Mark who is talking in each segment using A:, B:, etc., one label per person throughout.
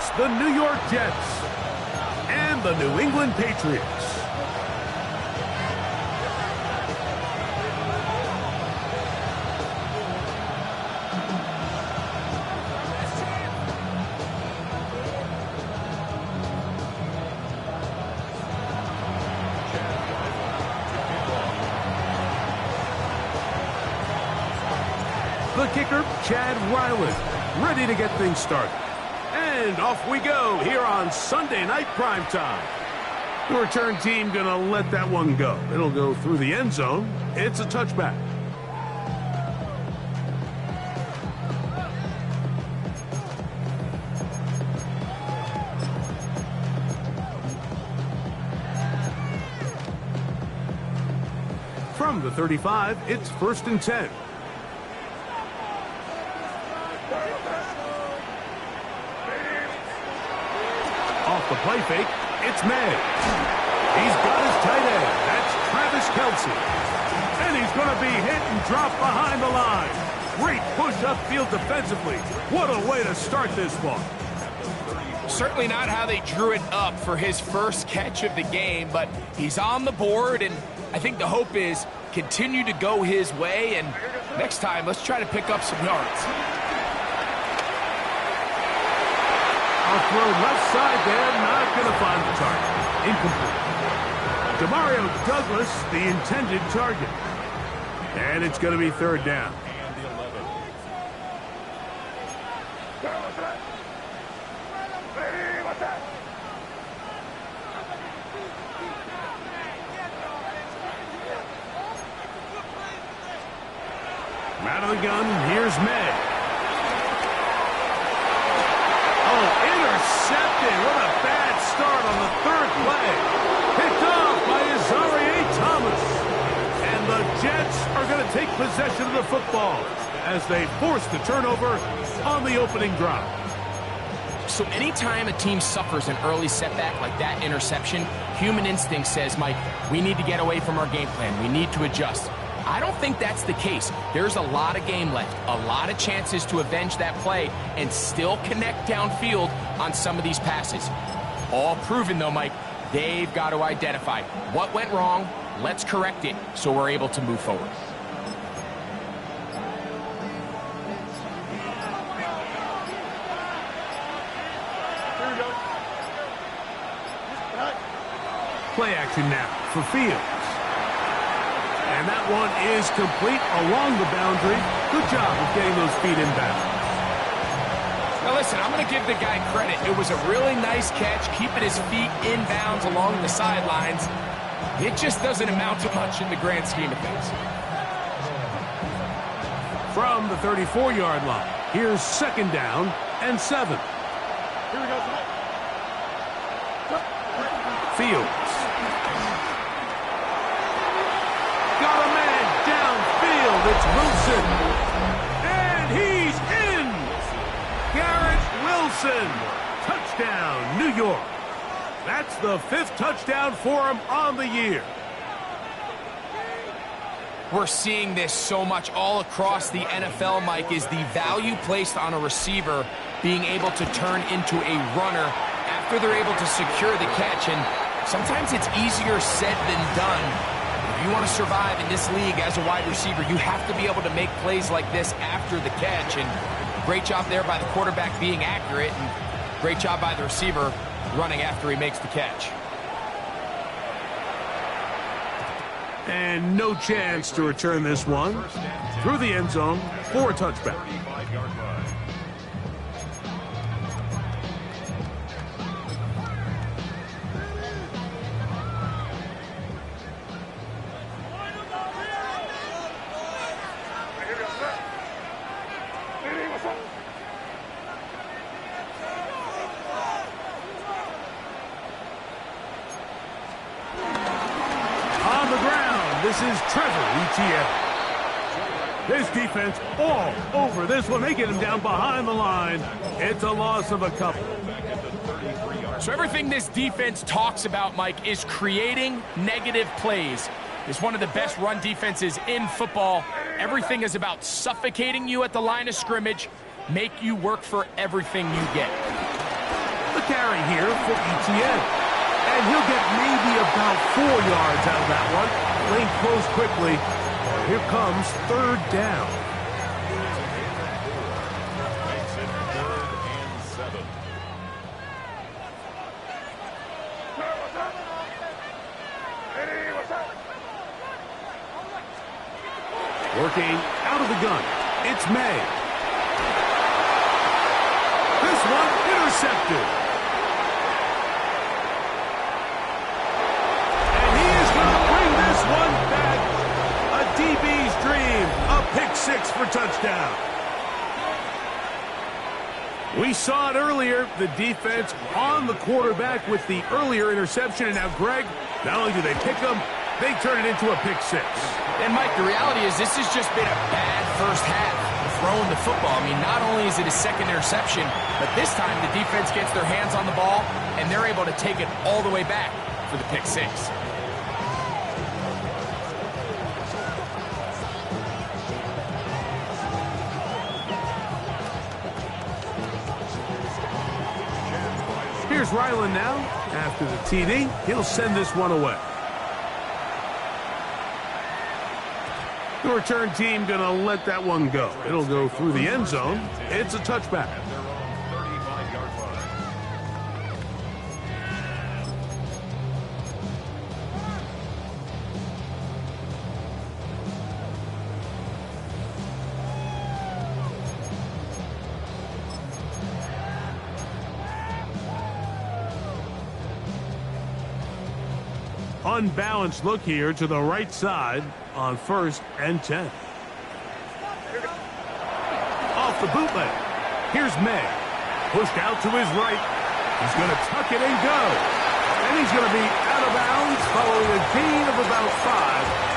A: It's the New York Jets and the New England Patriots. The kicker, Chad Ryland, ready to get things started. And off we go here on Sunday Night Primetime. The return team going to let that one go. It'll go through the end zone. It's a touchback. From the 35, it's 1st and 10. Off the play fake, it's May. He's got his tight end. That's Travis Kelce. And he's going to be hit and dropped behind the line. Great push upfield defensively. What a way to start this one.
B: Certainly not how they drew it up for his first catch of the game, but he's on the board, and I think the hope is continue to go his way, and next time, let's try to pick up some yards.
A: Throw left side there, not going to find the target. Incomplete. Demario Douglas, the intended target. And it's going to be 3rd down. Out of the gun, here's May. Intercepted. What a bad start on the 3rd play. Picked off by Azareye'h Thomas. And the Jets are going to take possession of the football as they force the turnover on the opening drive.
B: So anytime a team suffers an early setback like that interception, human instinct says, Mike, we need to get away from our game plan. We need to adjust. I don't think that's the case. There's a lot of game left, a lot of chances to avenge that play and still connect downfield on some of these passes. All proven, though, Mike, they've got to identify what went wrong, let's correct it so we're able to move forward.
A: Play action now for Fields. And that one is complete along the boundary. Good job of getting those feet inbound.
B: Now listen, I'm going to give the guy credit. It was a really nice catch, keeping his feet inbounds along the sidelines. It just doesn't amount to much in the grand scheme of things.
A: From the 34-yard line, here's 2nd down and 7. Here we go. Fields. Got a man downfield. It's Wilson. And he's in. Garrett Wilson. Touchdown, New York. That's the 5th touchdown for him on the year.
B: We're seeing this so much all across the NFL, Mike, is the value placed on a receiver being able to turn into a runner after they're able to secure the catch. And sometimes it's easier said than done. If you want to survive in this league as a wide receiver, you have to be able to make plays like this after the catch. And great job there by the quarterback being accurate, and great job by the receiver running after he makes the catch.
A: And no chance to return this one through the end zone for a touchback. This is Trevor Etienne. This defense all over this one. They get him down behind the line. It's a loss of a couple.
B: So everything this defense talks about, Mike, is creating negative plays. It's one of the best run defenses in football. Everything is about suffocating you at the line of scrimmage, make you work for everything you get.
A: carry here for ETN. And he'll get maybe about 4 yards out of that one. Lane closed quickly. And here comes third down. Working out of the gun. It's May. This one intercepted. And he is going to bring this one back. A DB's dream. A pick six for touchdown. We saw it earlier. The defense on the quarterback with the earlier interception. And now, Greg, not only do they pick him, they turn it into a pick six.
B: And, Mike, the reality is this has just been a bad first half of throwing the football. I mean, not only is it a second interception, but this time the defense gets their hands on the ball, and they're able to take it all the way back for the pick six.
A: Here's Ryland now. After the TD, he'll send this one away. The return team going to let that one go. It'll go through the end zone. It's a touchback. Unbalanced look here to the right side on 1st and 10. Off the bootleg. Here's May. Pushed out to his right. He's going to tuck it and go. And he's going to be out of bounds following a gain of about 5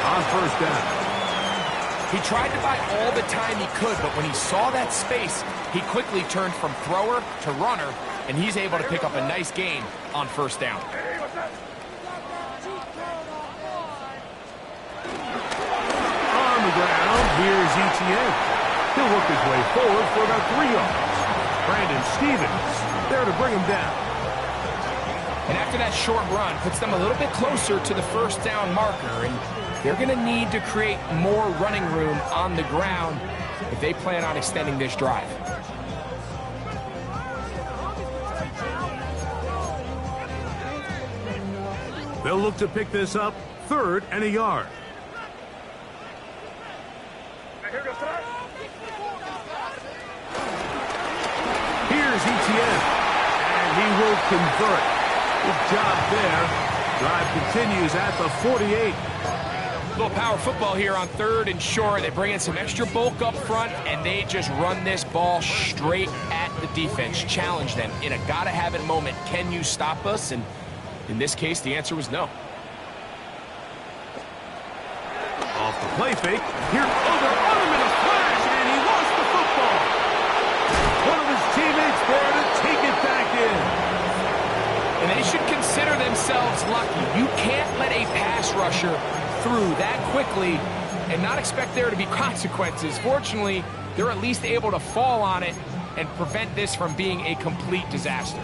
A: on 1st down.
B: He tried to buy all the time he could, but when he saw that space, he quickly turned from thrower to runner, and he's able to pick up a nice gain on 1st down.
A: Ground. Here's ETN. He'll work his way forward for about 3 yards. Brandon Stevens there to bring him down.
B: And after that short run, puts them a little bit closer to the 1st down marker, and they're going to need to create more running room on the ground if they plan on extending this drive.
A: They'll look to pick this up 3rd and a yard. Here's ETN, and he will convert. Good job there. Drive continues at the 48.
B: A little power football here on 3rd and short. They bring in some extra bulk up front, and they just run this ball straight at the defense. Challenge them in a gotta-have-it moment. Can you stop us? And in this case, the answer was no.
A: Off the play fake. Here, they're on him in a flash, and he lost the football. One of his teammates there to take it back in.
B: And they should consider themselves lucky. You can't let a pass rusher through that quickly and not expect there to be consequences. Fortunately, they're at least able to fall on it and prevent this from being a complete disaster.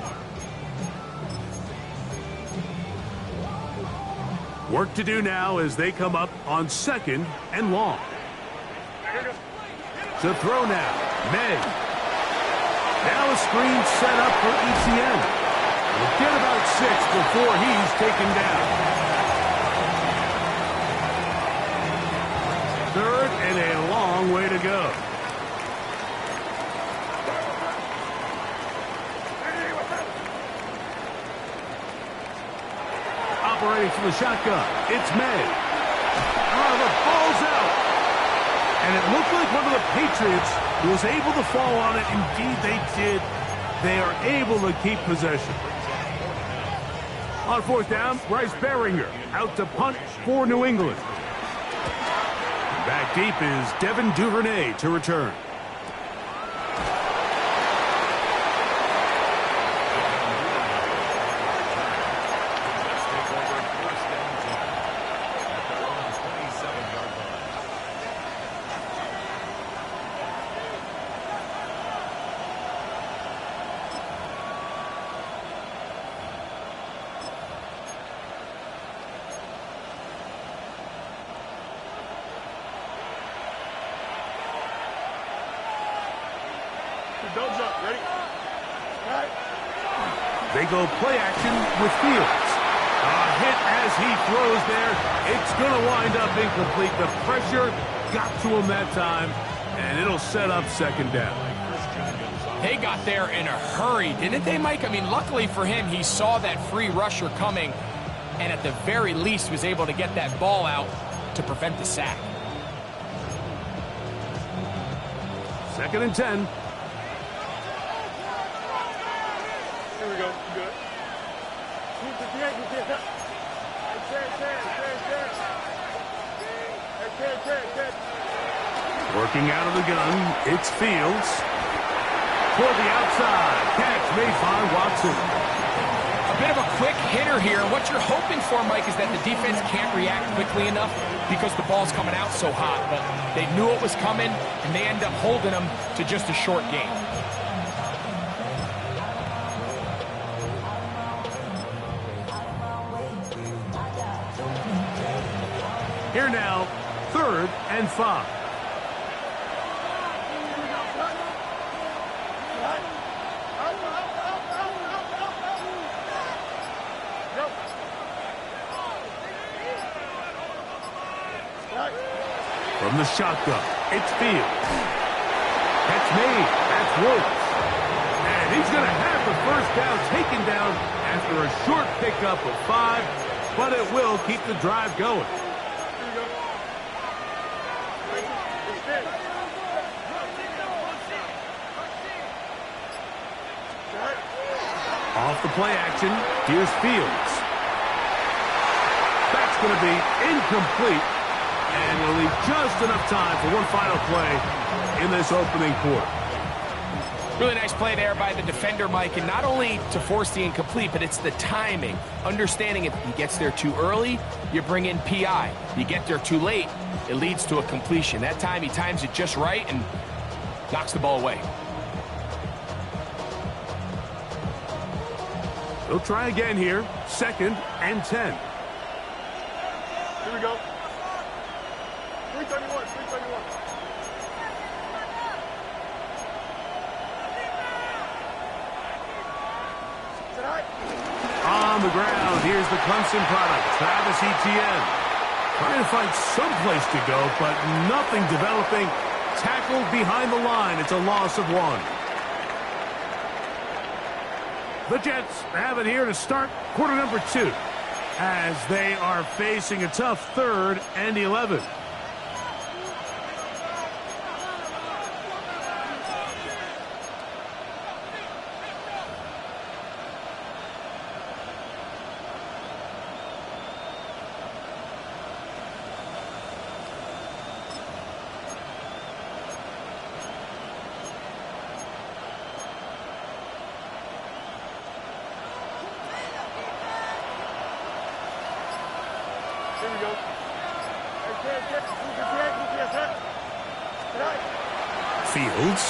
A: Work to do now as they come up on 2nd and long. To throw now, May. Now a screen set up for ETN. We'll get about 6 before he's taken down. 3rd and a long way to go. Operating from the shotgun, it's May. Oh, the ball's out. And it looked like one of the Patriots was able to fall on it. Indeed, they did. They are able to keep possession. On 4th down, Bryce Behringer out to punt for New England. Back deep is Devin Duvernay to return. They go play action with Fields. A hit as he throws there. It's going to wind up incomplete. The pressure got to him that time, and it'll set up second down.
B: They got there in a hurry, didn't they, Mike? I mean, luckily for him, he saw that free rusher coming, and at the very least was able to get that ball out to prevent the sack.
A: 2nd and 10.
C: Here we go. Good.
A: Working out of the gun, it's Fields. For the outside, catch made by Watson.
B: A bit of a quick hitter here. What you're hoping for, Mike, is that the defense can't react quickly enough because the ball's coming out so hot. But they knew it was coming, and they end up holding them to just a short game.
A: Here now, 3rd and 5. From the shotgun, it's Fields. Catch made. That's Woods. And he's going to have the first down taken down after a short pickup of 5, but it will keep the drive going. Off the play action, here's Fields. That's going to be incomplete, and will leave just enough time for one final play in this opening quarter.
B: Really nice play there by the defender, Mike, and not only to force the incomplete, but it's the timing. Understanding if he gets there too early, you bring in PI. You get there too late, it leads to a completion. That time he times it just right and knocks the ball away.
A: They'll try again here. 2nd and 10.
C: Here we go. 331, 331.
A: On the ground, here's the Clemson product, Travis Etienne. Trying to find some place to go, but nothing developing. Tackled behind the line. It's a loss of 1. The Jets have it here to start quarter number 2 as they are facing a tough 3rd and 11.
C: Here we go.
A: Fields.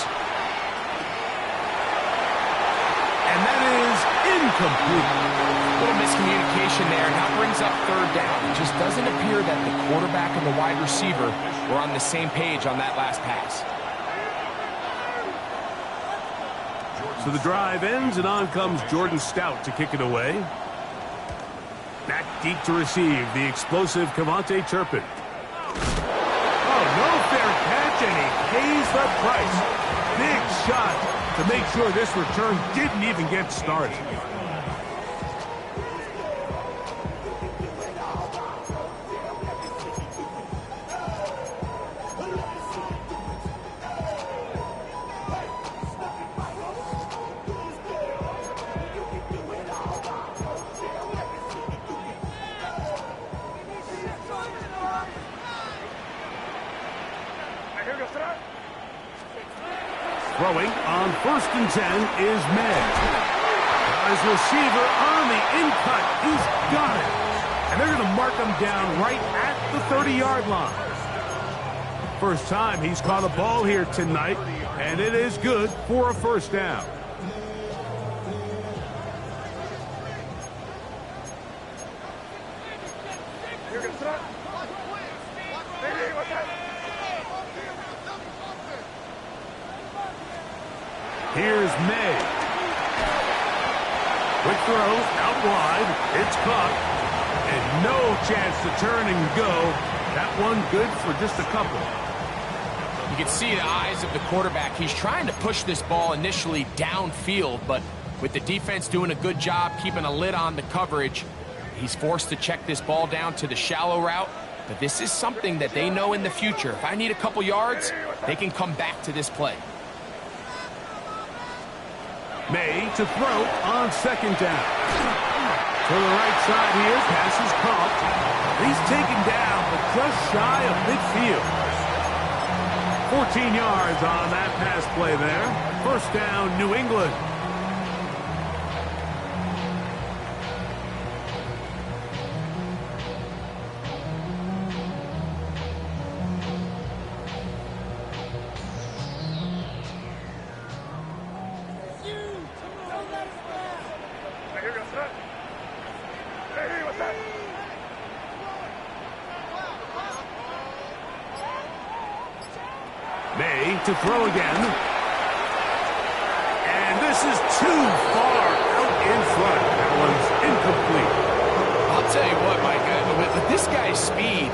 A: And that is incomplete.
B: A little miscommunication there. Now brings up 3rd down. It just doesn't appear that the quarterback and the wide receiver were on the same page on that last pass.
A: So the drive ends, and on comes Jordan Stout to kick it away. Back deep to receive the explosive Cavante Turpin. Oh, no fair catch, and he pays the price. Big shot to make sure this return didn't even get started. Throwing on 1st and 10 is Meg. His receiver on the in-cut. He's got it. And they're going to mark him down right at the 30-yard line. First time he's caught a ball here tonight, and it is good for a first down. Here's May. Quick throw out wide. It's caught. And no chance to turn and go. That one good for just a couple.
B: You can see the eyes of the quarterback. He's trying to push this ball initially downfield, but with the defense doing a good job keeping a lid on the coverage, he's forced to check this ball down to the shallow route. But this is something that they know in the future. If I need a couple yards, they can come back to this play.
A: May to throw on second down. To the right side here, pass is caught. He's taken down, but just shy of midfield. 14 yards on that pass play there. First down, New England. May to throw again. And this is too far out in front. That one's incomplete.
B: I'll tell you what, Mike, with this guy's speed,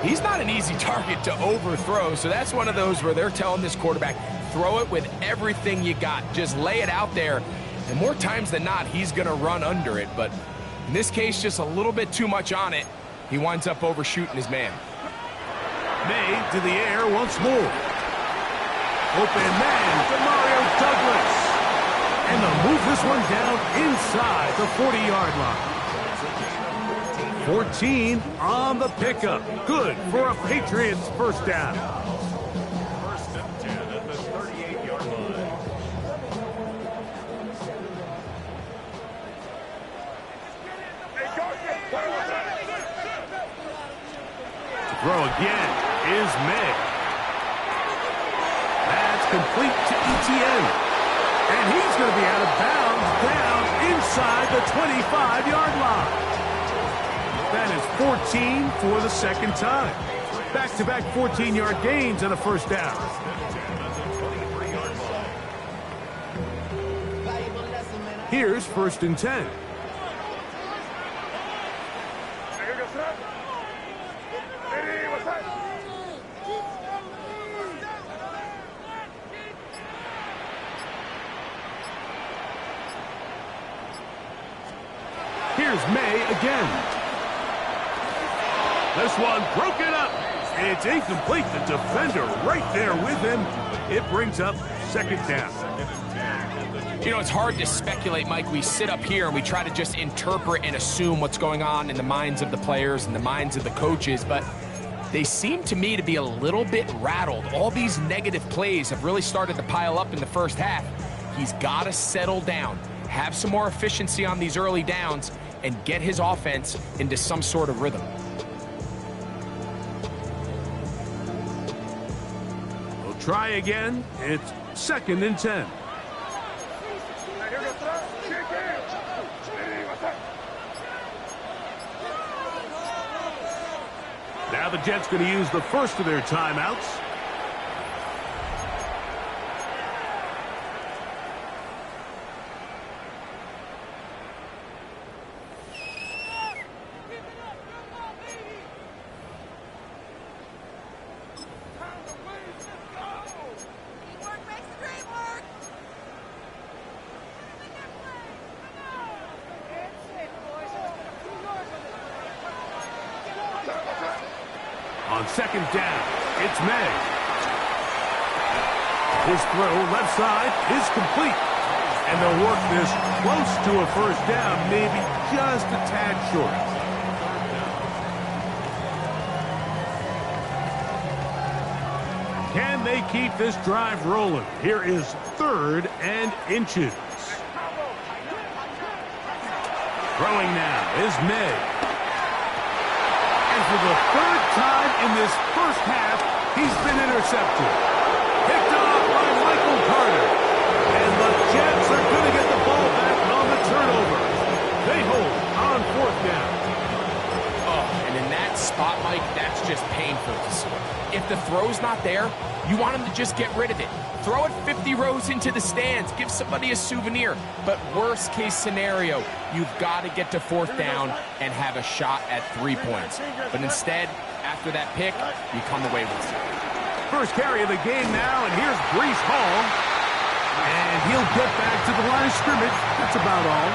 B: he's not an easy target to overthrow. So that's one of those where they're telling this quarterback, throw it with everything you got. Just lay it out there. And more times than not, he's going to run under it. But in this case, just a little bit too much on it. He winds up overshooting his man.
A: May to the air once more. Open man to Mario Douglas. And they'll move this one down inside the 40-yard line. 14 on the pickup. Good for a Patriots first down.
C: First and 10 at the 38-yard line.
A: To throw again is May. That's complete to Etienne. And he's going to be out of bounds down inside the 25-yard line. That is 14 for the second time. Back-to-back 14-yard gains and a first down. Here's first and 10. Here's May again. This one broken up. It's incomplete. The defender right there with him. It brings up second down.
B: You know, it's hard to speculate, Mike. We sit up here and we try to just interpret and assume what's going on in the minds of the players and the minds of the coaches, but they seem to me to be a little bit rattled. All these negative plays have really started to pile up in the first half. He's got to settle down, have some more efficiency on these early downs, and get his offense into some sort of rhythm.
A: We'll try again. It's second and 10. Now the Jets going to use the first of their timeouts. On second down, it's May. His throw left side is complete. And they'll work this close to a first down, maybe just a tad short. Can they keep this drive rolling? Here is third and inches. Throwing now is May. And for the third time in this first half, he's been intercepted. Picked off by Michael Carter. And the Jets are going to get the ball back on the turnover. They hold on fourth down.
B: Oh, and in that spot, Mike, that's just painful to see. If if the throw's not there, you want him to just get rid of it. Throw it 50 rows into the stands. Give somebody a souvenir. But worst case scenario, you've got to get to fourth down and have a shot at 3 points. But instead, after that pick, you come away with it.
A: First carry of the game now, and here's Breece Hall. And he'll get back to the line of scrimmage. That's about all.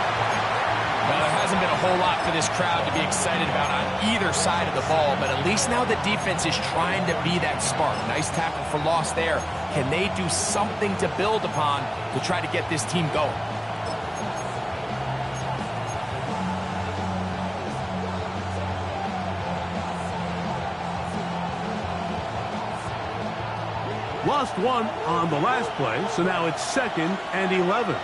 B: Well, there hasn't been a whole lot for this crowd to be excited about on either side of the ball, but at least now the defense is trying to be that spark. Nice tackle for loss there. Can they do something to build upon to try to get this team going?
A: Lost one on the last play, so now it's 2nd and 11.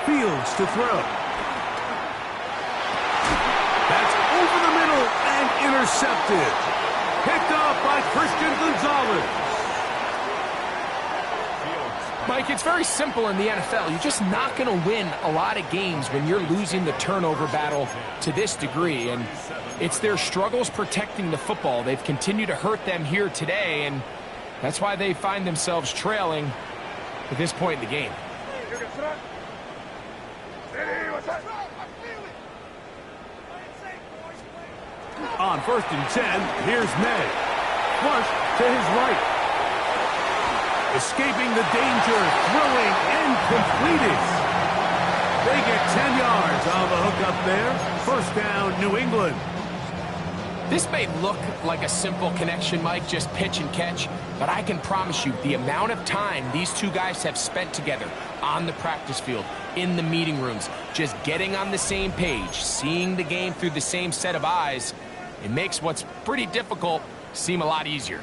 A: Fields to throw. That's over the middle and intercepted. Picked up by Christian Gonzalez.
B: Mike, it's very simple in the NFL. You're just not going to win a lot of games when you're losing the turnover battle to this degree. And it's their struggles protecting the football. They've continued to hurt them here today, and that's why they find themselves trailing at this point in the game.
A: On 1st and 10, here's May. Flush to his right. Escaping the danger, throwing, and completed. They get 10 yards on the hook up there. First down, New England.
B: This may look like a simple connection, Mike, just pitch and catch, but I can promise you the amount of time these two guys have spent together on the practice field, in the meeting rooms, just getting on the same page, seeing the game through the same set of eyes, it makes what's pretty difficult seem a lot easier.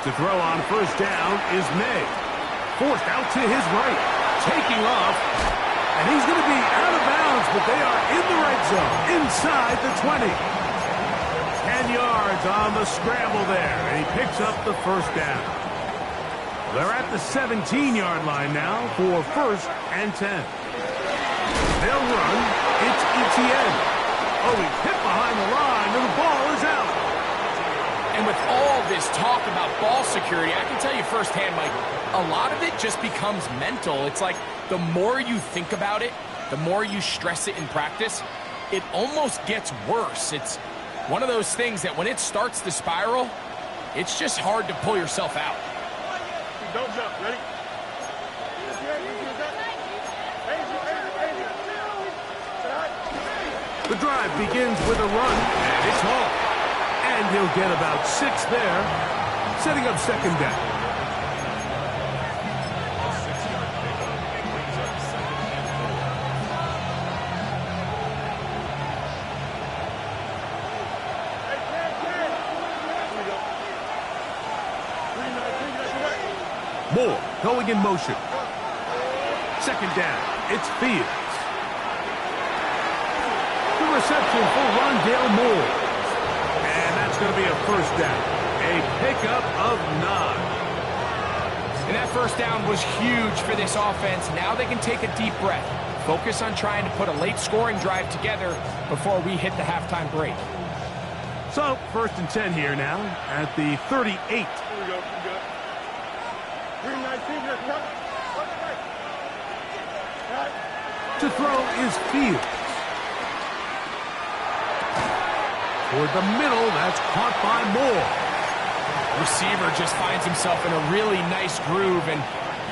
A: To throw on first down is May. Forced out to his right. Taking off. And he's going to be out of bounds, but they are in the red zone. Inside the 20. 10 yards on the scramble there. And he picks up the first down. They're at the 17-yard line now for 1st and 10. They'll run. It's Etienne. Oh, he's hit behind the line, and the ball is out.
B: And with all this talk about ball security, I can tell you firsthand, Mike, a lot of it just becomes mental. It's like the more you think about it, the more you stress it in practice, it almost gets worse. It's one of those things that when it starts to spiral, it's just hard to pull yourself out.
C: Don't jump. Ready?
A: The drive begins with a run, and it's Hall. And he'll get about 6 there, setting up 2nd down. Moore going in motion. 2nd down, it's Fields. The reception for Rondale Moore. And that's going to be a first down. A pickup of 9.
B: And that first down was huge for this offense. Now they can take a deep breath. Focus on trying to put a late scoring drive together before we hit the halftime break.
A: So, 1st and 10 here now at the 38.
C: Here we go.
A: To throw is Fields. Toward the middle, that's caught by Moore.
B: Receiver just finds himself in a really nice groove, and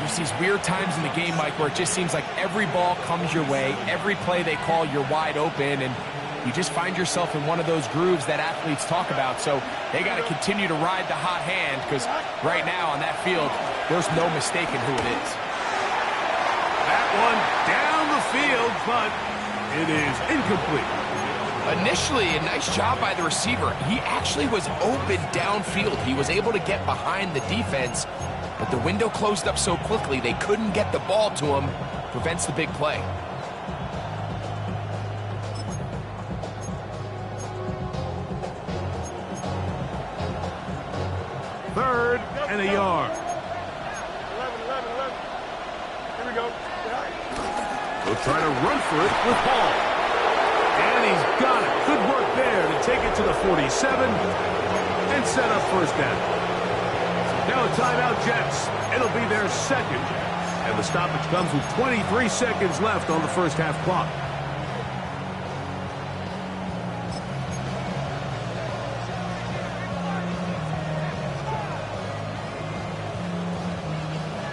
B: there's these weird times in the game, Mike, where it just seems like every ball comes your way, every play they call, you're wide open, and you just find yourself in one of those grooves that athletes talk about. So they got to continue to ride the hot hand, because right now on that field, there's no mistaking who it is.
A: That one down the field, but it is incomplete.
B: Initially, a nice job by the receiver. He actually was open downfield. He was able to get behind the defense, but the window closed up so quickly they couldn't get the ball to him. Prevents the big play.
A: Third and a yard.
C: 11. Here we go.
A: He'll try to run for it with Hall. And he's got it. Good work there to take it to the 47 and set up first down. Now a timeout, Jets. It'll be their second. And the stoppage comes with 23 seconds left on the first half clock.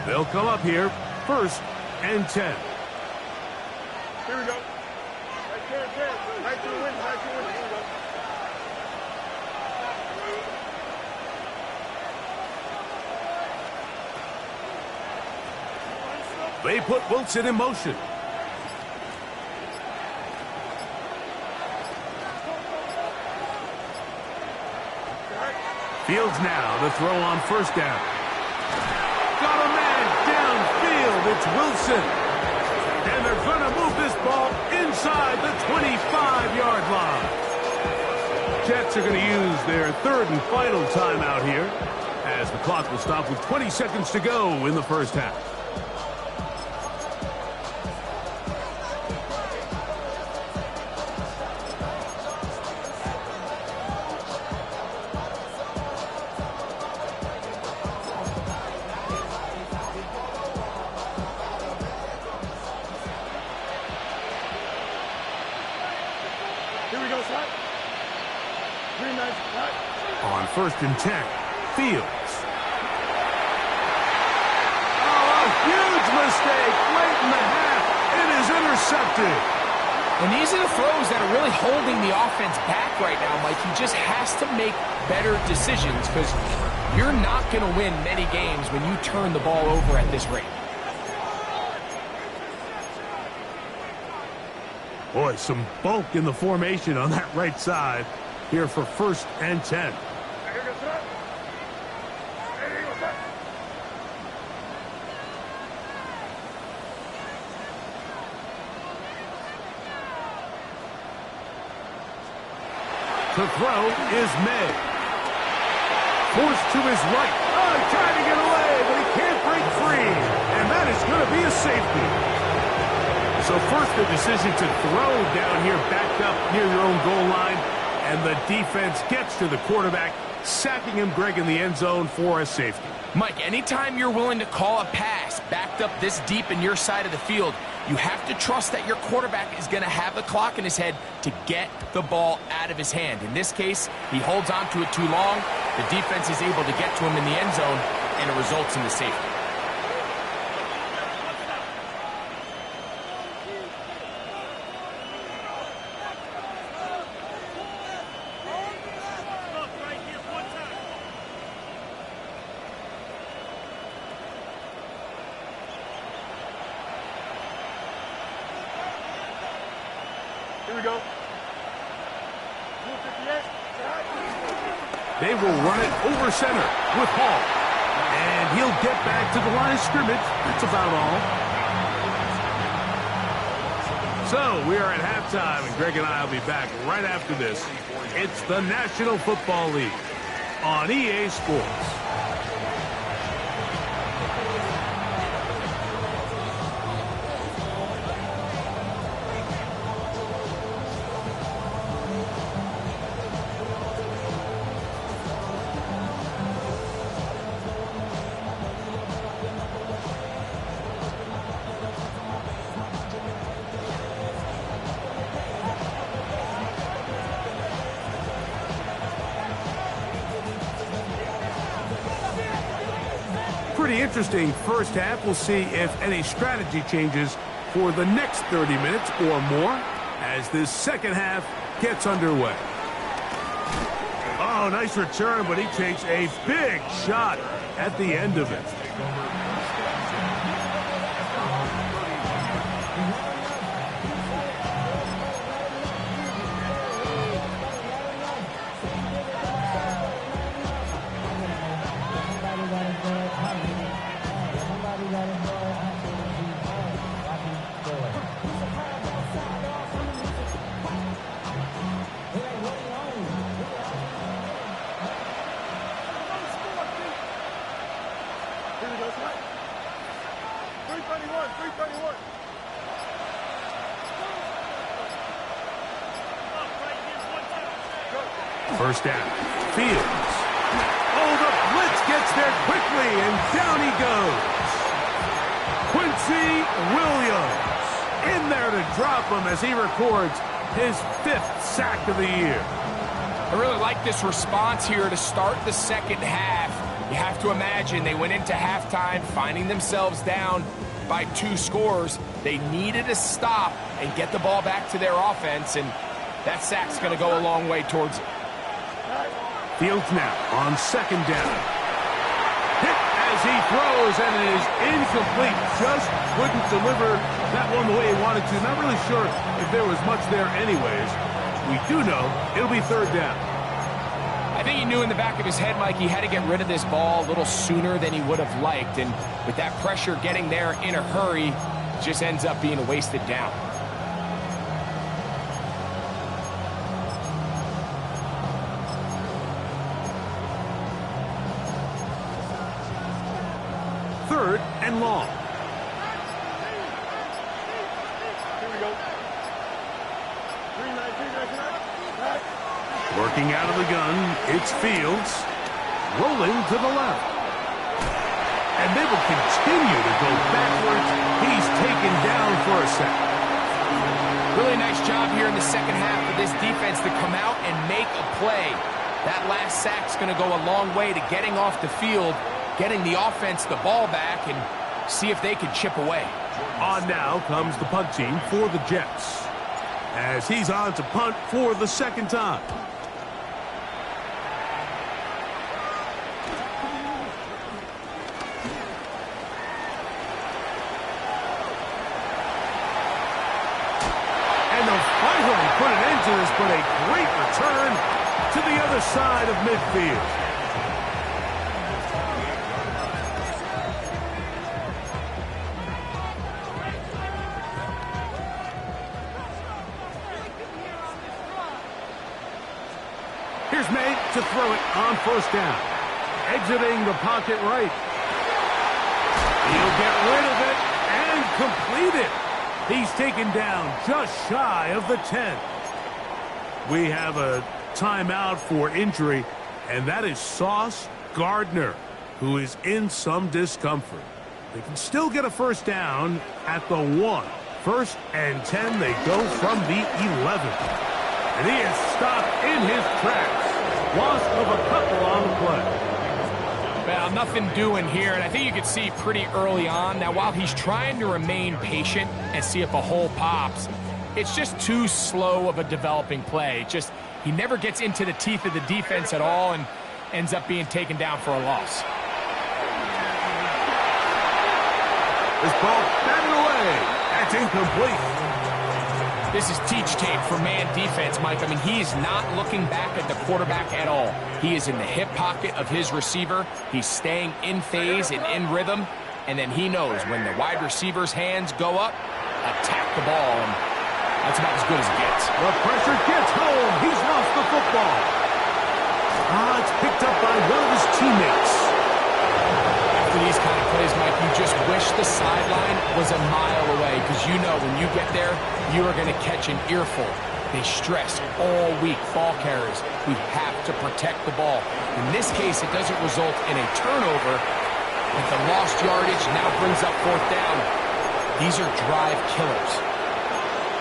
A: They'll come up here, first and 10.
C: Here we go. Right there. Right to the wind. Here we go.
A: They put Wilson in motion. Fields now to throw on first down. Got a man downfield. It's Wilson. And they're going to move this ball inside the 25-yard line. Jets are going to use their third and final timeout here as the clock will stop with 20 seconds to go in the first half.
C: Here we go, slide. Green nice.
A: On first and 10, Fields. Oh, a huge mistake late in the half. It is intercepted.
B: And these are the throws that are really holding the offense back right now, Mike. He just has to make better decisions because you're not going to win many games when you turn the ball over at this rate.
A: Boy, some bulk in the formation on that right side here for first and 10. To throw is May. Forced to his right. Oh, he's trying to get away, but he can't break free. And that is going to be a safety. So first the decision to throw down here backed up near your own goal line. And the defense gets to the quarterback, sacking him, Greg, in the end zone for a safety.
B: Mike, anytime you're willing to call a pass backed up this deep in your side of the field, you have to trust that your quarterback is going to have the clock in his head to get the ball out of his hand. In this case, he holds on to it too long. The defense is able to get to him in the end zone, and it results in the safety.
C: Here we go.
A: They will run it over center with Hall. And he'll get back to the line of scrimmage. That's about all. So we are at halftime, and Greg and I will be back right after this. It's the National Football League on EA Sports. Pretty interesting first half. We'll see if any strategy changes for the next 30 minutes or more as this second half gets underway. Oh, nice return, but he takes a big shot at the end of it.
C: Here we go. 321. 321.
A: First down. Fields. Oh, the blitz gets there quickly, and down he goes. Quincy Williams in there to drop him as he records his 5th sack of the year.
B: I really like this response here to start the second half. You have to imagine they went into halftime finding themselves down by 2 scores. They needed a stop and get the ball back to their offense, and that sack's going to go a long way towards it.
A: Fields now on second down. Hit as he throws, and it is incomplete. Just couldn't deliver that one the way he wanted to. Not really sure if there was much there anyways. We do know it'll be third down.
B: I think he knew in the back of his head, Mike, he had to get rid of this ball a little sooner than he would have liked. And with that pressure getting there in a hurry, it just ends up being a wasted down.
A: Third and long.
C: Here we go. 3-9.
A: Working out of the gun, it's Fields. Rolling to the left. And they will continue to go backwards. He's taken down for a sack.
B: Really nice job here in the second half of this defense to come out and make a play. That last sack's going to go a long way to getting off the field, getting the offense the ball back, and see if they can chip away.
A: On now comes the punt team for the Jets, as he's on to punt for the second time. And they'll finally put an end to this, but a great return to the other side of midfield. Here's May to throw it on first down. Exiting the pocket right. He'll get rid of it and complete it. He's taken down just shy of the 10. We have a timeout for injury, and that is Sauce Gardner, who is in some discomfort. They can still get a first down at the 1. First and 10, they go from the 11. And he is stopped in his tracks. Loss of a couple on the play.
B: Well, nothing doing here, and I think you could see pretty early on. Now, while he's trying to remain patient and see if a hole pops, it's just too slow of a developing play. He never gets into the teeth of the defense at all and ends up being taken down for a loss.
A: This ball batted away. That's incomplete.
B: This is teach tape for man defense, Mike. I mean, he is not looking back at the quarterback at all. He is in the hip pocket of his receiver. He's staying in phase and in rhythm. And then he knows when the wide receiver's hands go up, attack the ball. And that's about as good as it gets.
A: The pressure gets home. He's lost the football. It's picked up by one of his teammates.
B: After these kind of plays, Mike, you just wish the sideline was a mile away, because you know when you get there, you are going to catch an earful. They stress all week, ball carriers. We have to protect the ball. In this case, it doesn't result in a turnover, but the lost yardage now brings up fourth down. These are drive killers.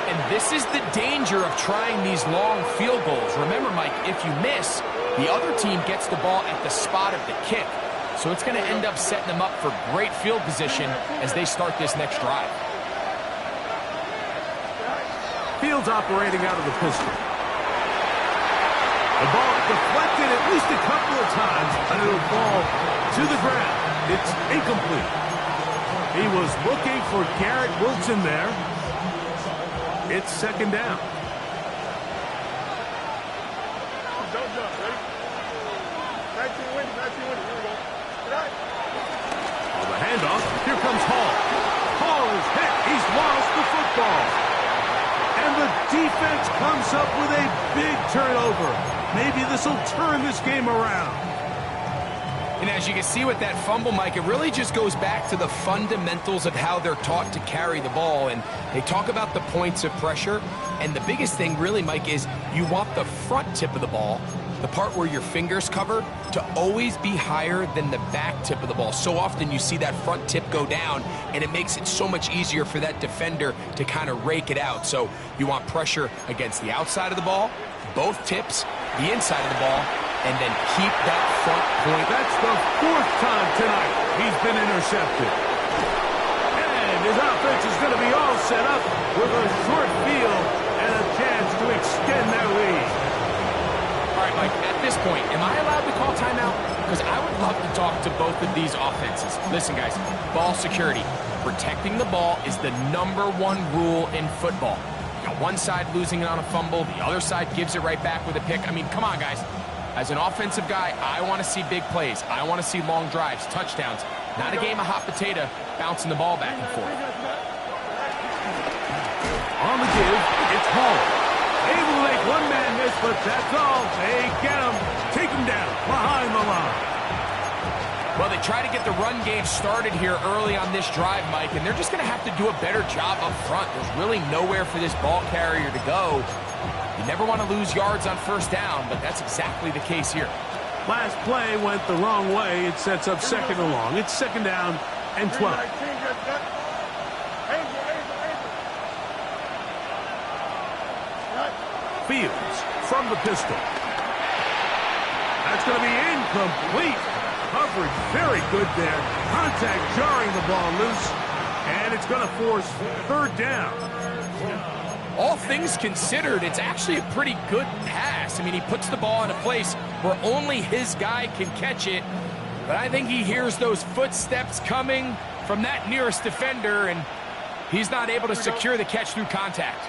B: And this is the danger of trying these long field goals. Remember, Mike, if you miss, the other team gets the ball at the spot of the kick. So it's going to end up setting them up for great field position as they start this next drive.
A: Fields operating out of the pistol. The ball deflected at least a couple of times, and it'll fall to the ground. It's incomplete. He was looking for Garrett Wilson there. It's second down.
C: Don't jump, ready? 19 wins, 19 wins. Here we go.
A: On the handoff, here comes Hall. Hall is hit. He's lost the football. And the defense comes up with a big turnover. Maybe this will turn this game around.
B: And as you can see with that fumble, Mike, it really just goes back to the fundamentals of how they're taught to carry the ball. And they talk about the points of pressure. And the biggest thing really, Mike, is you want the front tip of the ball, the part where your fingers cover, to always be higher than the back tip of the ball. So often you see that front tip go down, and it makes it so much easier for that defender to kind of rake it out. So you want pressure against the outside of the ball, both tips, the inside of the ball, and then keep that front point.
A: That's the 4th time tonight he's been intercepted. And his offense is going to be all set up with a short field and a chance to extend their lead.
B: All right, Mike, at this point, am I allowed to call timeout? Because I would love to talk to both of these offenses. Listen, guys, ball security. Protecting the ball is the #1 rule in football. You got one side losing it on a fumble, the other side gives it right back with a pick. I mean, come on, guys. As an offensive guy, I want to see big plays. I want to see long drives, touchdowns, not a game of hot potato bouncing the ball back and forth.
A: On the give, it's Hall. Able to make one man miss, but that's all. They get him, take him down behind the line.
B: Well, they try to get the run game started here early on this drive, Mike, and they're just going to have to do a better job up front. There's really nowhere for this ball carrier to go. You never want to lose yards on first down, but that's exactly the case here.
A: Last play went the wrong way. It sets up 2nd and long. It's 2nd down and 12. Fields from the pistol. That's going to be incomplete. Coverage very good there. Contact jarring the ball loose. And it's going to force 3rd down.
B: All things considered, it's actually a pretty good pass. I mean, he puts the ball in a place where only his guy can catch it. But I think he hears those footsteps coming from that nearest defender, and he's not able to secure the catch through contact.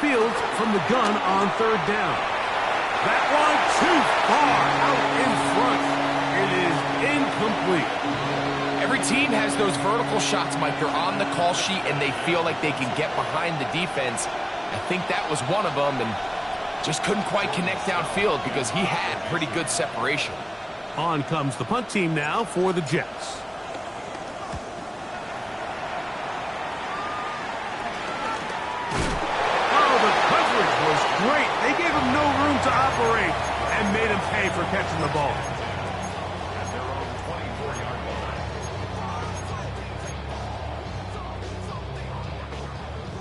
A: Fields from the gun on 3rd down. That one too far out in front. It is incomplete.
B: Every team has those vertical shots, Mike. They're on the call sheet, and they feel like they can get behind the defense. I think that was one of them, and just couldn't quite connect downfield because he had pretty good separation.
A: On comes the punt team now for the Jets. Oh, the coverage was great. They gave him no room to operate and made him pay for catching the ball.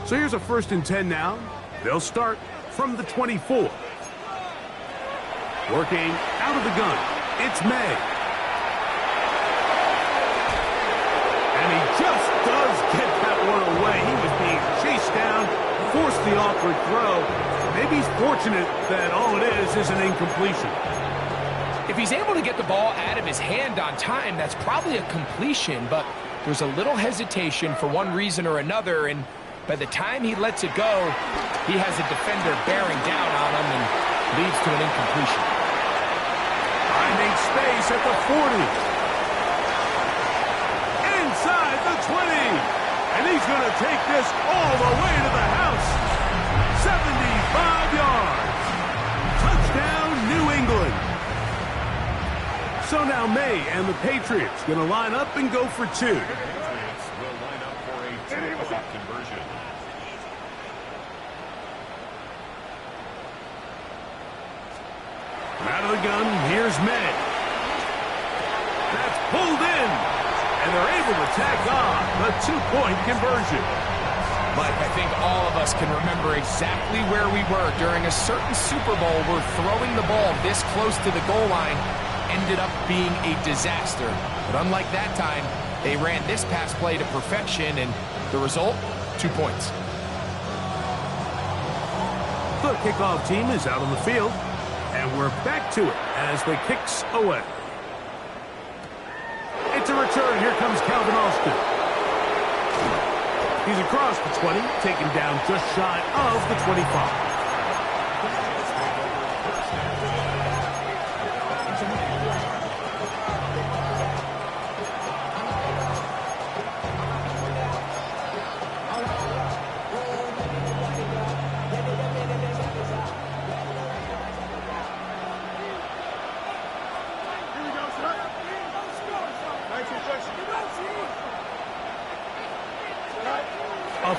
A: So here's a 1st and 10 now. They'll start from the 24. Working out of the gun, it's May. And he just does get that one away. He was being chased down, forced the awkward throw. Maybe he's fortunate that all it is an incompletion.
B: If he's able to get the ball out of his hand on time, that's probably a completion, but there's a little hesitation for one reason or another, and by the time he lets it go, he has a defender bearing down on him and leads to an incompletion.
A: Finding space at the 40. Inside the 20. And he's going to take this all the way to the house. 75 yards. Touchdown, New England. So now May and the Patriots going to line up and go for 2. Out of the gun, here's May. That's pulled in, and they're able to tack on the 2-point conversion.
B: Mike, I think all of us can remember exactly where we were during a certain Super Bowl where throwing the ball this close to the goal line ended up being a disaster. But unlike that time, they ran this pass play to perfection, and the result, 2 points.
A: The kickoff team is out on the field. And we're back to it as the kick's away. It's a return. Here comes Calvin Austin. He's across the 20, taken down just shy of the 25.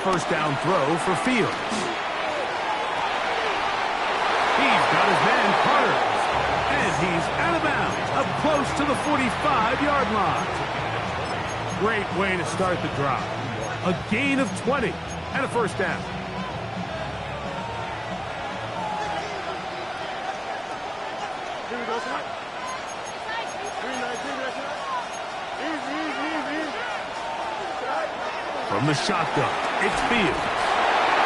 A: first down throw for Fields. He's got his man Carter. And he's out of bounds, up close to the 45-yard line. Great way to start the drive. A gain of 20 and a first down.
C: Here we go, son. Easy.
A: From the shotgun, it's Fields.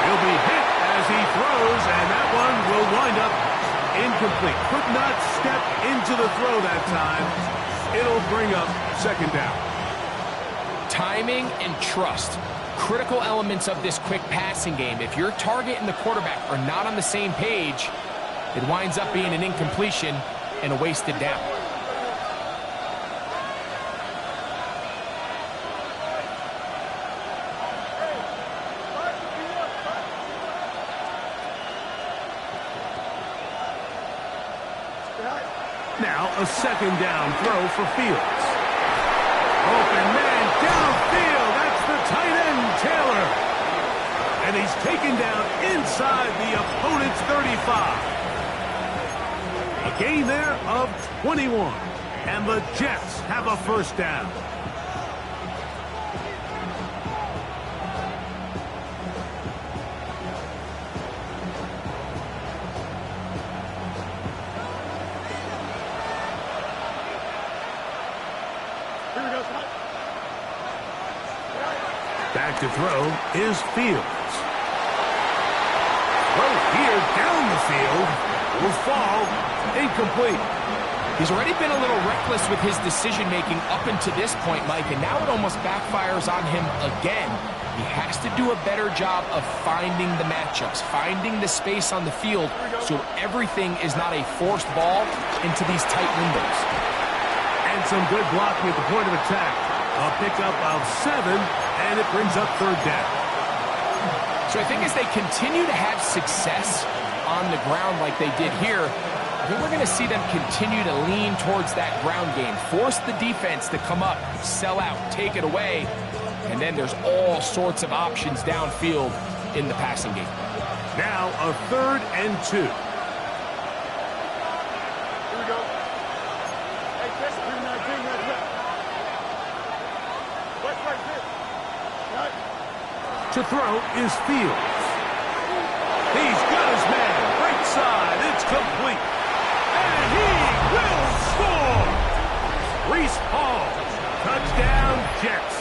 A: He'll be hit as he throws, and that one will wind up incomplete. Could not step into the throw that time. It'll bring up second down.
B: Timing and trust, critical elements of this quick passing game. If your target and the quarterback are not on the same page, it winds up being an incompletion and a wasted down.
A: Now a second down throw for Fields. Open man downfield. That's the tight end, Taylor. And he's taken down inside the opponent's 35. A gain there of 21. And the Jets have a first down. Back to throw is Fields. Throw here down the field. Will fall. Incomplete.
B: He's already been a little reckless with his decision-making up until this point, Mike, and now it almost backfires on him again. He has to do a better job of finding the matchups, finding the space on the field so everything is not a forced ball into these tight windows.
A: And some good blocking at the point of attack. A pickup of 7, and it brings up third down.
B: So I think as they continue to have success on the ground like they did here, I think we're going to see them continue to lean towards that ground game, force the defense to come up, sell out, take it away, and then there's all sorts of options downfield in the passing game.
A: Now a 3rd and 2.
C: Here we go. Hey, Chris, 319, right here. Right here. Right.
A: To throw is Fields. He's got his man. Right side. It's complete. And he will score. Reese Hall. Touchdown, Jets.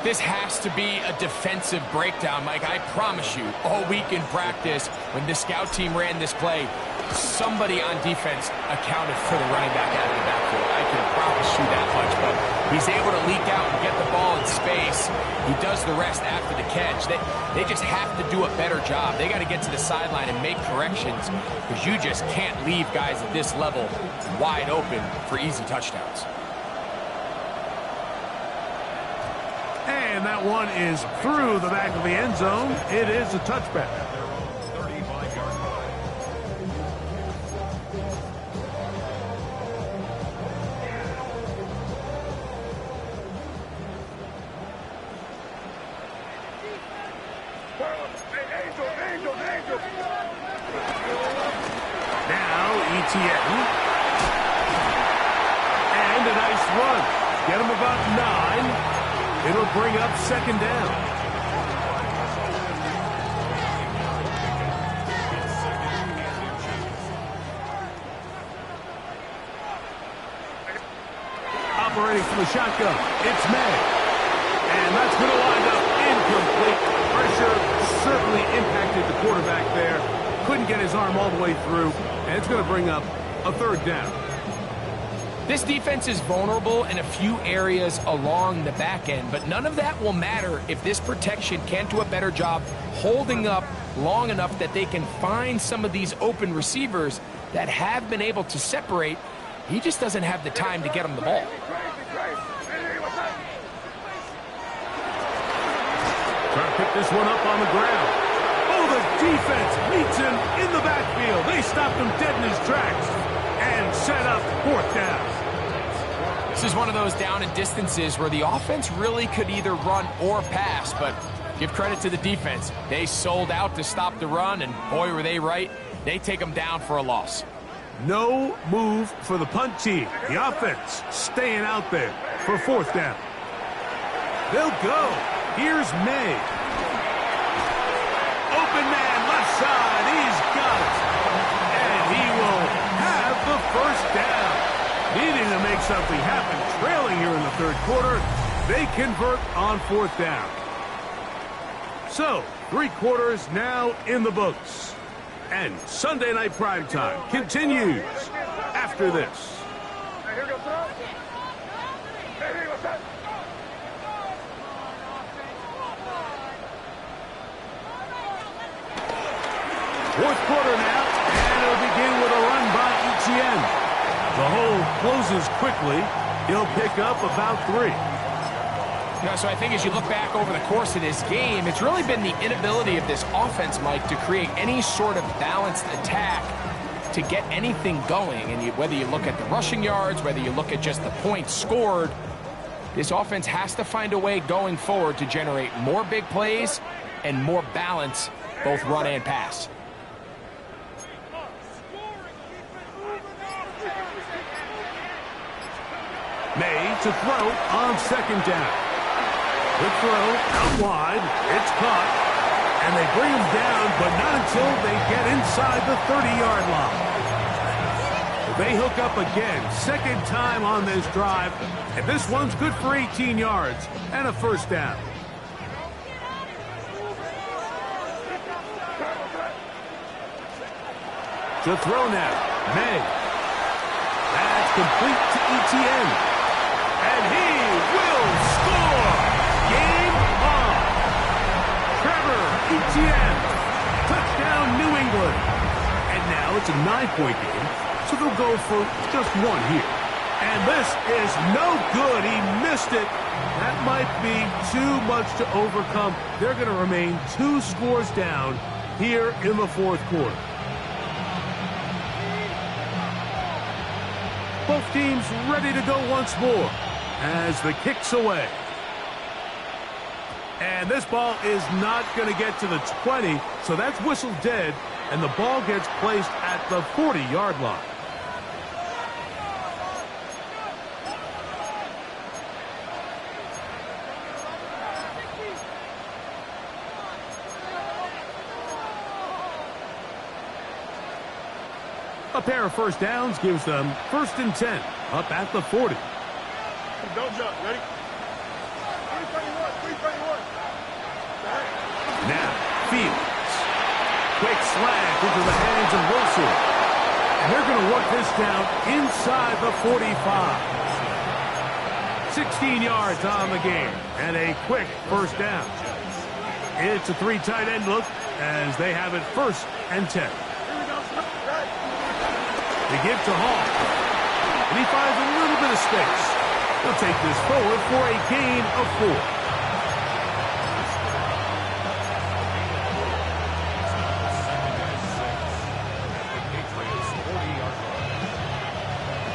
B: This has to be a defensive breakdown, Mike. I promise you, all week in practice, when the scout team ran this play, somebody on defense accounted for the running back out of the backfield. I can promise you that much, but he's able to leak out and get the ball in space. He does the rest after the catch. They just have to do a better job. They got to get to the sideline and make corrections because you just can't leave guys at this level wide open for easy touchdowns.
A: And that one is through the back of the end zone. It is a touchback.
C: Angel.
A: Now ETN. And a nice run. Get him about 9. It'll bring up second down. Operating from the shotgun, it's May. And that's going to wind up incomplete. Pressure certainly impacted the quarterback there. Couldn't get his arm all the way through. And it's going to bring up a third down.
B: This defense is vulnerable in a few areas along the back end, but none of that will matter if this protection can't do a better job holding up long enough that they can find some of these open receivers that have been able to separate. He just doesn't have the time to get them the ball.
A: Trying to pick this one up on the ground. Oh, the defense meets him in the backfield. They stopped him dead in his tracks and set up fourth down.
B: This is one of those down and distances where the offense really could either run or pass, but give credit to the defense. They sold out to stop the run, and boy, were they right. They take them down for a loss.
A: No move for the punt team. The offense staying out there for fourth down. They'll go. Here's May. Open man, left side. He's got it. And he will have the first down. Needing to make something happen, trailing here in the third quarter. They convert on fourth down. So, 3 quarters now in the books. And Sunday Night Primetime continues after this. Fourth quarter now, and it'll begin with a run by Etienne. The hole closes quickly. He'll pick up about 3.
B: So I think as you look back over the course of this game, it's really been the inability of this offense, Mike, to create any sort of balanced attack to get anything going. And whether you look at the rushing yards, whether you look at just the points scored, this offense has to find a way going forward to generate more big plays and more balance, both run and pass.
A: May to throw on second down. The throw out wide. It's caught. And they bring him down, but not until they get inside the 30-yard line. They hook up again. Second time on this drive. And this one's good for 18 yards and a first down. To throw now. May. That's complete to Etienne. And he will score. Game on. Trevor Etienne. Touchdown, New England. And now it's a 9-point game, so they'll go for just 1 here. And this is no good. He missed it. That might be too much to overcome. They're going to remain 2 scores down here in the fourth quarter. Both teams ready to go once more as the kick's away. And this ball is not going to get to the 20, so that's whistled dead, and the ball gets placed at the 40-yard line. A pair of first downs gives them 1st and 10 up at the 40.
C: Don't jump. Ready? 331.
A: Now, Fields. Quick slant into the hands of Wilson. And they're going to work this down inside the 45. 16 yards on the game. And a quick first down. It's a 3 tight end look as they have it 1st and 10. They give to Hall. And he finds a little bit of space. He'll take this forward for a gain of 4.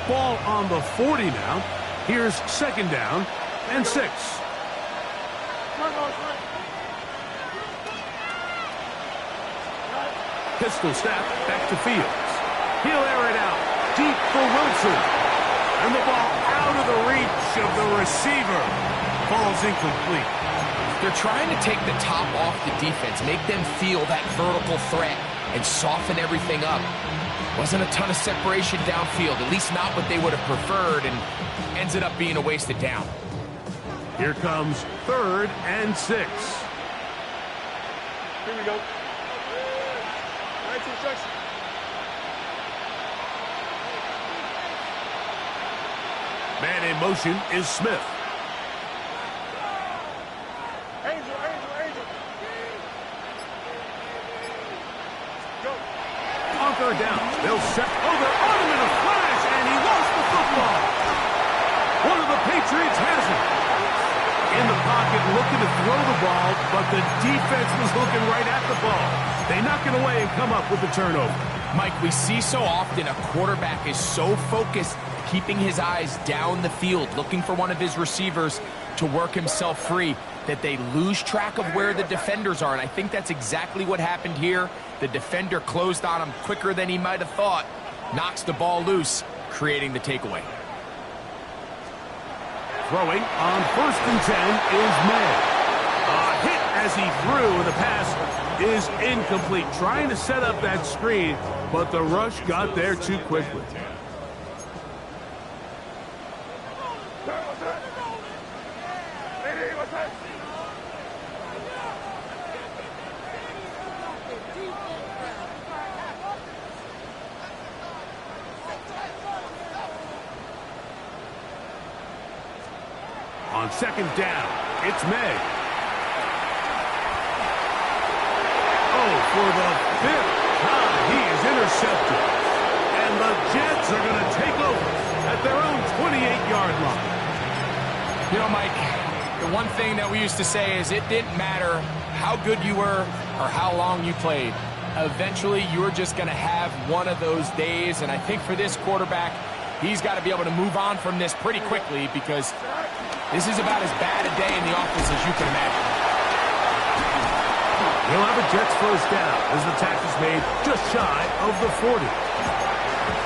A: Ball on the 40 now. Here's 2nd down and 6. Pistol snap back to Fields. He'll air it out deep for Wilson. And the ball out of the reach of the receiver. Falls incomplete.
B: They're trying to take the top off the defense, make them feel that vertical threat, and soften everything up. Wasn't a ton of separation downfield, at least not what they would have preferred, and ends it up being a wasted down.
A: Here comes 3rd and 6.
C: Here we go. Right instruction.
A: Man in motion is Smith.
C: Angel. Go.
A: On 3rd down. They'll set. Oh, they're on him in a flash, and he lost the football. One of the Patriots has it. In the pocket, looking to throw the ball, but the defense was looking right at the ball. They knock it away and come up with the turnover.
B: Mike, we see so often a quarterback is so focused, keeping his eyes down the field, looking for one of his receivers to work himself free, that they lose track of where the defenders are. And I think that's exactly what happened here. The defender closed on him quicker than he might have thought, knocks the ball loose, creating the takeaway.
A: Throwing on 1st and 10 is May. A hit as he threw. The pass is incomplete. Trying to set up that screen, but the rush got there too quickly. On 2nd down, it's May. Oh, for the 5th time, he is intercepted. And the Jets are going to take over at their own 28-yard line.
B: You know, Mike, the one thing that we used to say is it didn't matter how good you were or how long you played. Eventually, you were just going to have one of those days. And I think for this quarterback, he's got to be able to move on from this pretty quickly, because this is about as bad a day in the office as you can imagine.
A: He'll have a Jets first down as the tackle is made just shy of the 40.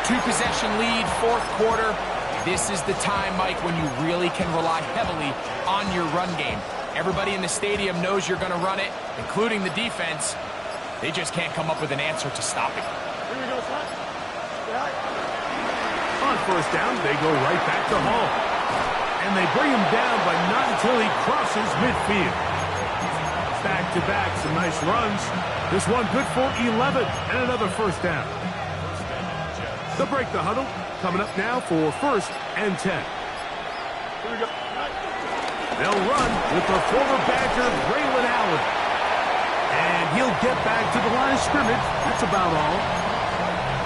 B: 2-possession lead, 4th quarter. This is the time, Mike, when you really can rely heavily on your run game. Everybody in the stadium knows you're going to run it, including the defense. They just can't come up with an answer to stop it.
C: Here we go, son.
A: On 1st down, they go right back to Hall. And they bring him down, but not until he crosses midfield. Back-to-back, some nice runs. This one good for 11 and another 1st down. They'll break the huddle. Coming up now for 1st and 10.
C: Here we go.
A: They'll run with the former Badger, Braylon Allen. And he'll get back to the line of scrimmage. That's about all.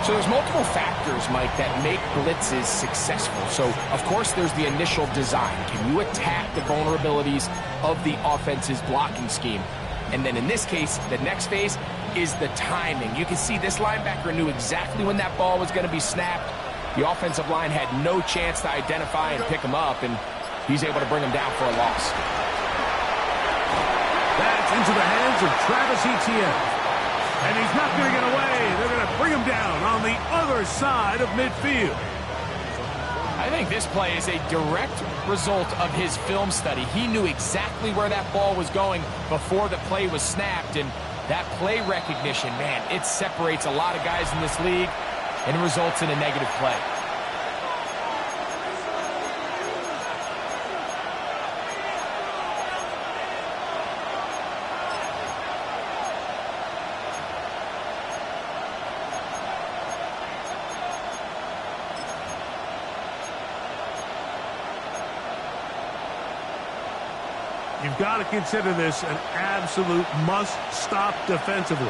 B: So there's multiple factors, Mike, that make blitzes successful. So, of course, there's the initial design. Can you attack the vulnerabilities of the offense's blocking scheme? And then in this case, the next phase is the timing. You can see this linebacker knew exactly when that ball was going to be snapped. The offensive line had no chance to identify and pick him up, and he's able to bring him down for a loss.
A: That's into the hands of Travis Etienne. And he's not going to get away. They're going to bring him down on the other side of midfield.
B: I think this play is a direct result of his film study. He knew exactly where that ball was going before the play was snapped, and that play recognition, man, it separates a lot of guys in this league, and it results in a negative play.
A: You've got to consider this an absolute must-stop defensively.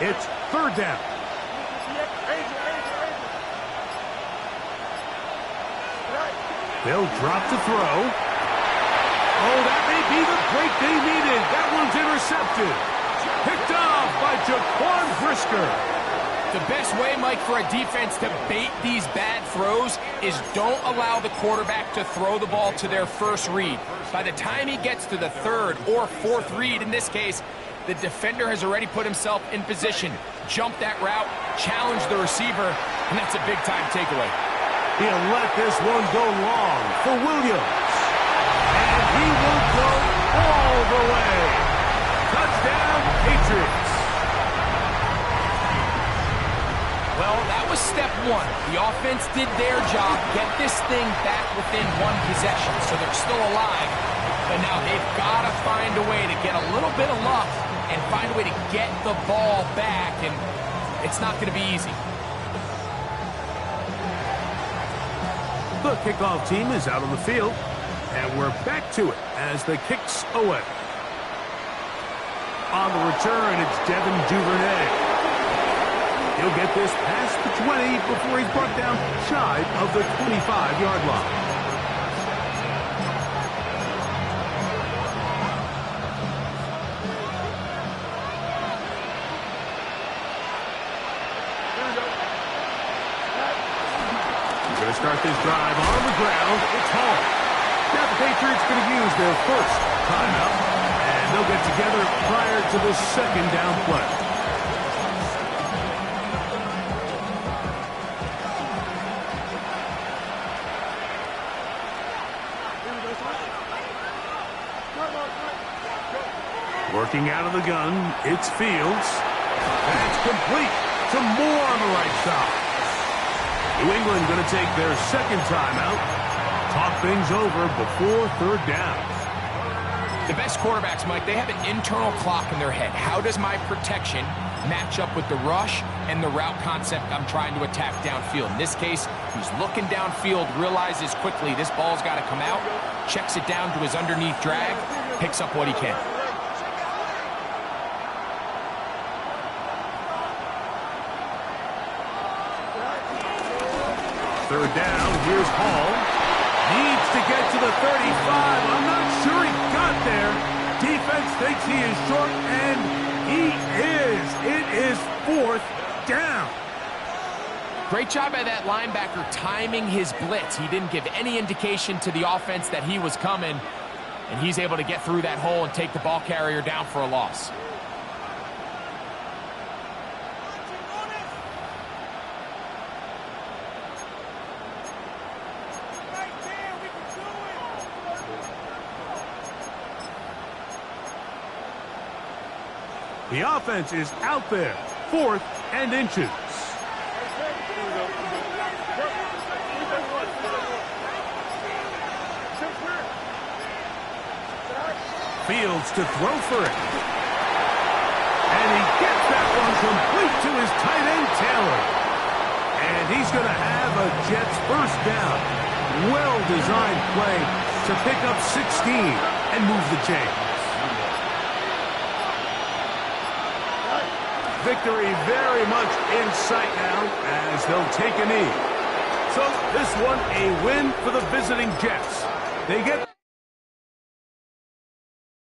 A: It's 3rd down. They'll drop to throw. Oh, that may be the break they needed. That one's intercepted. Picked off by Jaquan Brisker.
B: The best way, Mike, for a defense to bait these bad throws is don't allow the quarterback to throw the ball to their first read. By the time he gets to the 3rd or 4th read, in this case, the defender has already put himself in position, jumped that route, challenged the receiver, and that's a big-time takeaway.
A: He'll let this one go long for Williams. And he will go all the way. Touchdown, Patriots.
B: Well, that was step 1. The offense did their job, get this thing back within 1 possession, so they're still alive. But now they've got to find a way to get a little bit of luck and find a way to get the ball back, and it's not going to be easy.
A: The kickoff team is out on the field, and we're back to it as the kick's away. On the return, it's Devin Duvernay. He'll get this past the 20 before he's brought down shy of the 25-yard line. Going to start this drive on the ground. It's Hall. Now the Patriots going to use their first timeout, and they'll get together prior to the second down play. Working out of the gun, it's Fields. That's complete to Moore on the right side. New England going to take their second timeout. Talk things over before third down.
B: The best quarterbacks, Mike, they have an internal clock in their head. How does my protection match up with the rush and the route concept I'm trying to attack downfield? In this case, he's looking downfield, realizes quickly this ball's got to come out, checks it down to his underneath drag, picks up what he can.
A: Third down, here's Hall. Needs to get to the 35. I'm not sure he got there. Defense thinks he is short, and he is. It is fourth down.
B: Great job by that linebacker timing his blitz. He didn't give any indication to the offense that he was coming, and he's able to get through that hole and take the ball carrier down for a loss.
A: The offense is out there, 4th and inches. Fields to throw for it. And he gets that one complete to his tight end, Taylor. And he's going to have a Jets first down. Well-designed play to pick up 16 and move the chains. Victory very much in sight now as they'll take a knee. So this one a win for the visiting Jets. They get